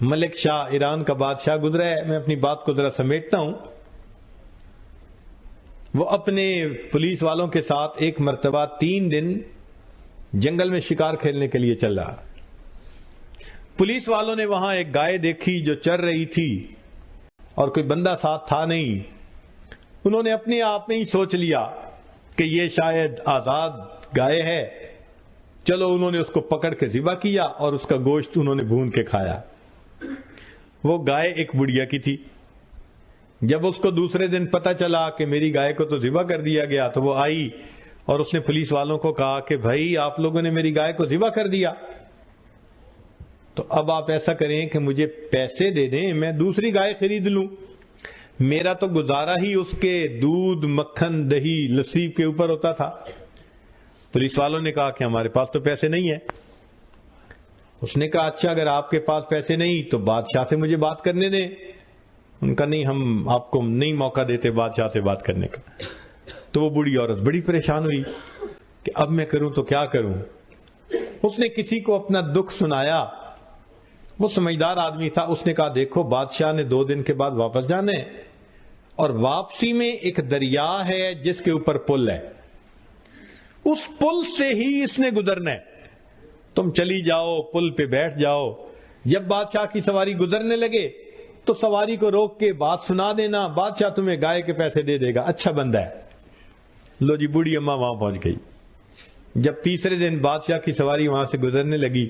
ملک شاہ ایران کا بادشاہ گزرا ہے. میں اپنی بات کو ذرا سمیٹتا ہوں. وہ اپنے پولیس والوں کے ساتھ ایک مرتبہ 3 دن جنگل میں شکار کھیلنے کے لیے چل رہا. پولیس والوں نے وہاں ایک گائے دیکھی جو چر رہی تھی اور کوئی بندہ ساتھ تھا نہیں. انہوں نے اپنے آپ میں ہی سوچ لیا کہ یہ شاید آزاد گائے ہے. چلو انہوں نے اس کو پکڑ کے ذبح کیا اور اس کا گوشت انہوں نے بھون کے کھایا. وہ گائے ایک بڑھیا کی تھی. جب اس کو دوسرے دن پتہ چلا کہ میری گائے کو تو ذبح کر دیا گیا تو وہ آئی اور اس نے پولیس والوں کو کہا کہ بھائی آپ لوگوں نے میری گائے کو ذبح کر دیا، تو اب آپ ایسا کریں کہ مجھے پیسے دے دیں، میں دوسری گائے خرید لوں. میرا تو گزارا ہی اس کے دودھ، مکھن، دہی، لسی کے اوپر ہوتا تھا. پولیس والوں نے کہا کہ ہمارے پاس تو پیسے نہیں ہیں. اس نے کہا اچھا اگر آپ کے پاس پیسے نہیں تو بادشاہ سے مجھے بات کرنے دیں. ان کا نہیں، ہم آپ کو نہیں موقع دیتے بادشاہ سے بات کرنے کا. تو وہ بوڑھی عورت بڑی پریشان ہوئی کہ اب میں کروں تو کیا کروں. اس نے کسی کو اپنا دکھ سنایا. وہ سمجھدار آدمی تھا. اس نے کہا دیکھو بادشاہ نے 2 دن کے بعد واپس جانا ہے اور واپسی میں ایک دریا ہے جس کے اوپر پل ہے، اس پل سے ہی اس نے گزرنا ہے. تم چلی جاؤ، پل پہ بیٹھ جاؤ. جب بادشاہ کی سواری گزرنے لگے تو سواری کو روک کے بات سنا دینا، بادشاہ تمہیں گائے کے پیسے دے دے گا، اچھا بندہ ہے. لو جی بوڑھی اماں وہاں پہنچ گئی. جب تیسرے دن بادشاہ کی سواری وہاں سے گزرنے لگی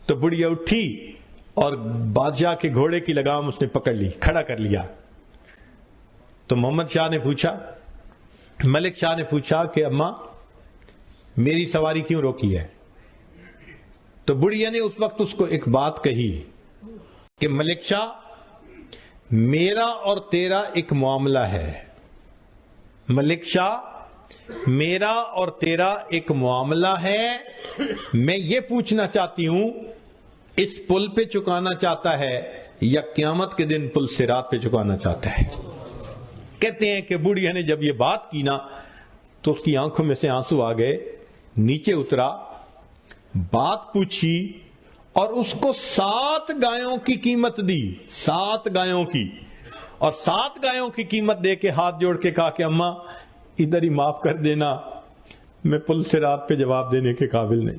تو بڑھیا اٹھی اور بادشاہ کے گھوڑے کی لگام اس نے پکڑ لی، کھڑا کر لیا. تو محمد شاہ نے پوچھا، ملک شاہ نے پوچھا کہ اماں میری سواری کیوں روکی ہے؟ تو بڑھیا نے اس وقت اس کو ایک بات کہی کہ ملک شاہ میرا اور تیرا ایک معاملہ ہے. ملک شاہ میرا اور تیرا ایک معاملہ ہے. میں یہ پوچھنا چاہتی ہوں اس پل پہ چکانا چاہتا ہے یا قیامت کے دن پل صراط پہ چکانا چاہتا ہے؟ کہتے ہیں کہ بوڑھیا نے جب یہ بات کی نا تو اس کی آنکھوں میں سے آنسو آ گئے. نیچے اترا، بات پوچھی اور اس کو 7 گایوں کی قیمت دی. 7 گایوں کی، اور 7 گایوں کی قیمت دے کے ہاتھ جوڑ کے کہا کہ اماں ادھر ہی معاف کر دینا، میں پل صراط پہ جواب دینے کے قابل نہیں.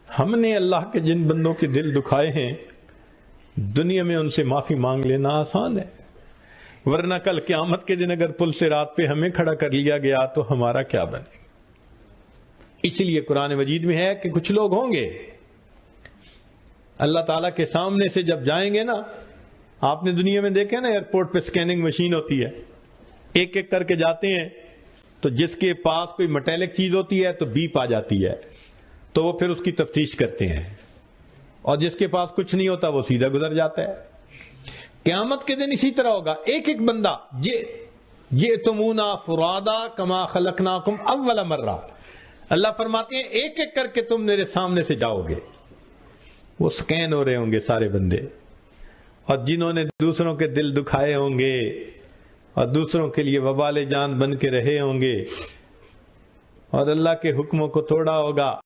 ہم نے اللہ کے جن بندوں کے دل دکھائے ہیں دنیا میں ان سے معافی مانگ لینا آسان ہے، ورنہ کل قیامت کے دن اگر پل صراط پہ ہمیں کھڑا کر لیا گیا تو ہمارا کیا بنے. اس لیے قرآن مجید میں ہے کہ کچھ لوگ ہوں گے اللہ تعالیٰ کے سامنے سے جب جائیں گے نا، آپ نے دنیا میں دیکھا نا ایئرپورٹ پہ سکیننگ مشین ہوتی ہے، ایک ایک کر کے جاتے ہیں تو جس کے پاس کوئی میٹیلک چیز ہوتی ہے تو بیپ آ جاتی ہے تو وہ پھر اس کی تفتیش کرتے ہیں، اور جس کے پاس کچھ نہیں ہوتا وہ سیدھا گزر جاتا ہے. قیامت کے دن اسی طرح ہوگا. ایک ایک بندہ جئتمونا فرادا کما خلقناکم اول مرہ، اللہ فرماتے ہیں ایک ایک کر کے تم میرے سامنے سے جاؤ گے. وہ سکین ہو رہے ہوں گے سارے بندے، اور جنہوں نے دوسروں کے دل دکھائے ہوں گے اور دوسروں کے لیے وبال جان بن کے رہے ہوں گے اور اللہ کے حکموں کو توڑا ہوگا